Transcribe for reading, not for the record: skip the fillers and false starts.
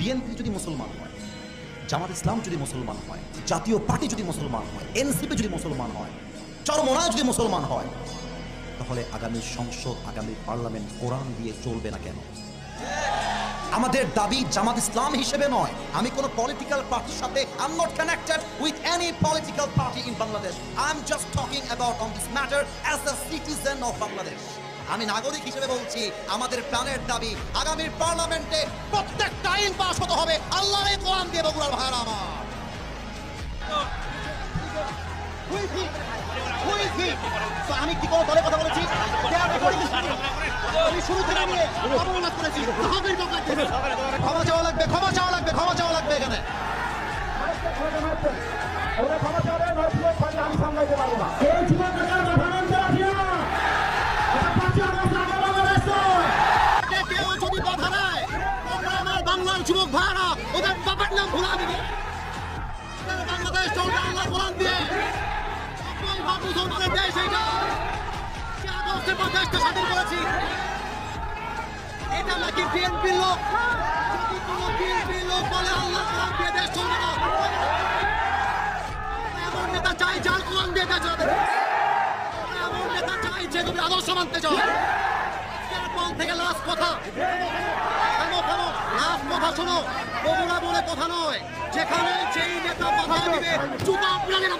BNP যদি মুসলমান হয়, জামাত ইসলাম যদি মুসলমান হয়, জাতীয় পার্টি যদি মুসলমান হয়, এনসিপি যদি মুসলমান হয়, চরমোনাই যদি মুসলমান হয়, তাহলে আগামী সংসদ, আগামী পার্লামেন্ট কোরআন দিয়ে চলবে না কেন? আমাদের দাবি জামাত ইসলাম হিসেবে নয়, আমি কোন পলিটিক্যাল পার্টির সাথে I am not connected with any political party in Bangladesh. I am just talking about on this matter as a citizen of Bangladesh. আমি নাগরিক হিসেবে বলছি, আমাদের প্রাণের দাবি আগামীর পার্লামেন্টে প্রত্যেকটা আইন পাস হতে হবে আল্লাহর এই কোরআন দিয়ে। বগুড়ার ভাইরা আমার, আমি কি কোনো দলের কথা বলেছি? আমি শুরু থেকে নিয়ে অবমাননা করেছি। ক্ষমা চাওয়া লাগবে, ক্ষমা চাওয়া লাগবে, ক্ষমা চাওয়া লাগবে এখানে। কেউ যদি কথা দেয়, আমার বাংলার যুবক ভাইরা ওদের বাবার নাম ভুলা দিবে। বাংলাদেশ চলবে আল্লাহ কোরআন দিয়ে। মুসলমানের দেশ এইটা, আগস্টের পর দেশটা স্বাধীন করেছি। এটা নাকি বিএনপির লোক? যদি কোনো বিএনপির লোক বলে আল্লাহ কোরআন দিয়ে দেশ চলবে না, এমন নেতা চাই যার কোরআন দিয়ে দেশ চলবে। এমন নেতা চাই যে তুমি আদর্শ মানতে চাও। এরপর থেকে লাস্ট কথা, লাস্ট কথা শোনো, বগুড়া বলে কথা নয়, যেখানে যেই নেতা কথা দিবে জুতা আপনাদের